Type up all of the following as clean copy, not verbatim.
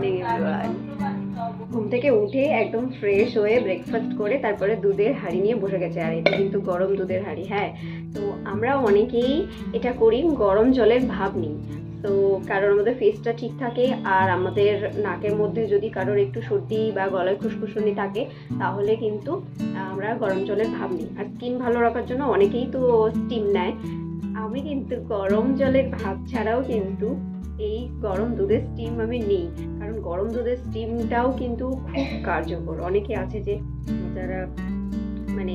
Morning everyone. ঘুম থেকে উঠে একদম ফ্রেশ হয়ে ব্রেকফাস্ট করে তারপরে দুধের হাঁড়ি নিয়ে বসে গেছে। আর এটা কিন্তু গরম দুধের হাঁড়ি। হ্যাঁ, তো আমরা অনেকেই এটা করি, গরম জলের ভাব নিই। তো কারোর আমাদের ফেসটা ঠিক থাকে, আর আমাদের নাকের মধ্যে যদি কারোর একটু সর্দি বা গলায় খুসখুসনি থাকে তাহলে কিন্তু আমরা গরম জলের ভাব নিই। আর স্কিন ভালো রাখার জন্য অনেকেই তো স্টিম নেয়। আমি কিন্তু গরম জলের ভাব ছাড়াও কিন্তু এই গরম দুধের স্টিম আমি নিই, কারণ গরম দুধের স্টিমটাও কিন্তু খুব কার্যকর। অনেকে আছে যে যারা মানে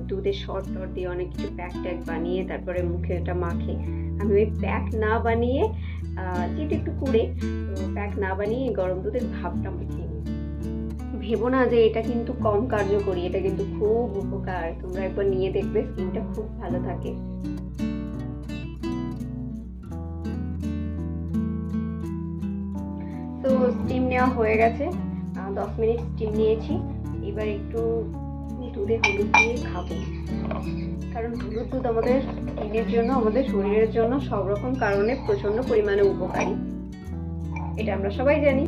দুধের শর্ট টট দিয়ে অনেক কিছু প্যাক ট্যাক বানিয়ে তারপরে মুখে এটা মাখে। আমি ওই প্যাক না বানিয়ে যেটা একটু কুড়ে, তো প্যাক না বানিয়ে গরম দুধের ভাবটা মাখিয়ে নিই। ভেবো না যে এটা কিন্তু কম কার্যকরী, এটা কিন্তু খুব উপকার। তোমরা একবার নিয়ে দেখবে, স্কিনটা খুব ভালো থাকে। তো স্টিম নেওয়া হয়ে গেছে, 10 মিনিট স্টিম নিয়েছি। এবার একটু দুধে হলুদ দিয়ে খাবো, কারণ হলুদ দুধ আমাদের স্কিনের জন্য, আমাদের শরীরের জন্য সব রকম কারণে প্রচন্ড পরিমাণে উপকারী, এটা আমরা সবাই জানি।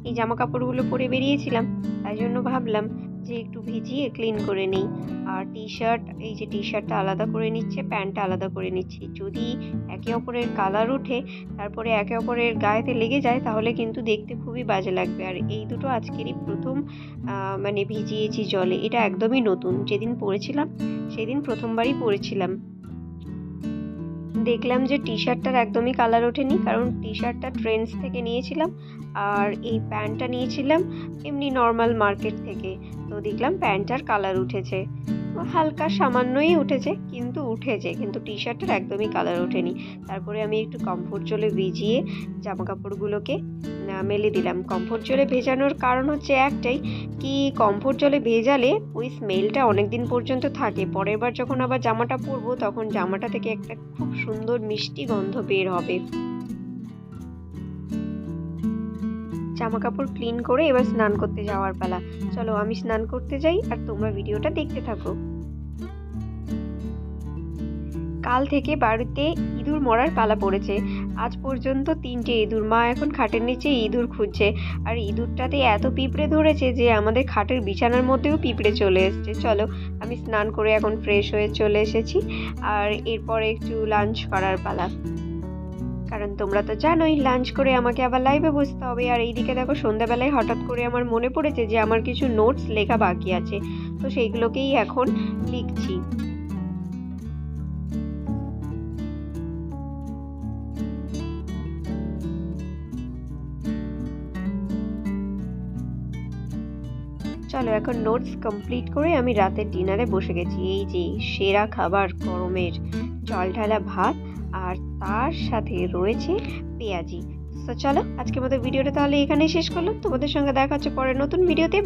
এই জামা কাপড়গুলো পরে বেরিয়েছিলাম, তাই জন্য ভাবলাম যে একটু ভিজিয়ে ক্লিন করে নিই। আর টি শার্ট, এই যে টি শার্টটা আলাদা করে নিচ্ছে, প্যান্টটা আলাদা করে নিচ্ছি। যদি একে অপরের কালার উঠে তারপরে একে অপরের গায়েতে লেগে যায় তাহলে কিন্তু দেখতে খুবই বাজে লাগবে। আর এই দুটো আজকেরই প্রথম মানে ভিজিয়েছি জলে, এটা একদমই নতুন। যেদিন পরেছিলাম সেদিন প্রথমবারই পরেছিলাম। দেখলাম যে টি শার্টটার একদমই কালার ওঠেনি, কারণ টি শার্টটা ট্রেন্ডস থেকে নিয়েছিলাম আর এই প্যান্টটা নিয়েছিলাম এমনি নর্মাল মার্কেট থেকে। তো দেখলাম প্যান্টটার কালার উঠেছে, হালকা সামান্যই উঠেছে, কিন্তু উঠেছে, কিন্তু টি শার্টটার একদমই কালার ওঠেনি। তারপরে আমি একটু কমফোর্ট জলে ভিজিয়ে জামা কাপড়গুলোকে মেলে দিলাম। কমফোর্ট জলে ভেজানোর কারণ হচ্ছে একটাই, কি কমফোর্ট জলে ভেজালে ওই স্মেলটা অনেক দিন পর্যন্ত থাকে। পরের বার যখন আবার জামাটা পরবো তখন জামাটা থেকে একটা খুব সুন্দর মিষ্টি গন্ধ বের হবে। জামা কাপড় ক্লিন করে এবার স্নান করতে যাওয়ার পালা। চলো আমি স্নান করতে যাই আর তোমরা ভিডিওটা দেখতে থাকো। কাল থেকে বাড়িতে ইঁদুর মরার পালা পড়েছে। আজ পর্যন্ত 3টে ইঁদুর। মা এখন খাটের নিচে ইঁদুর খুঁজছে, আর ইঁদুরটাতে এত পিঁপড়ে ধরেছে যে আমাদের খাটের বিছানার মধ্যেও পিঁপড়ে চলে এসছে। চলো আমি স্নান করে এখন ফ্রেশ হয়ে চলে এসেছি, আর এরপরে একটু লাঞ্চ করার পালা। কারণ তোমরা তো জানোই লাঞ্চ করে আমাকে আবার লাইভে বসতে হবে। আর এইদিকে দেখো সন্ধ্যাবেলায় হঠাৎ করে আমার মনে পড়েছে যে আমার কিছু নোটস লেখা বাকি আছে, তো সেইগুলোকেই এখন লিখছি। চলো এখন নোটস কমপ্লিট করে আমি রাতের ডিনারে বসে গেছি। এই যে সেরা খাবার, গরমের জল ঢালা ভাত, আর তার সাথে রয়েছে পেঁয়াজি। তো চলো আজকের মতো ভিডিওটা তাহলে এখানেই শেষ করলাম। তোমাদের সঙ্গে দেখা হচ্ছে পরে নতুন ভিডিওতে।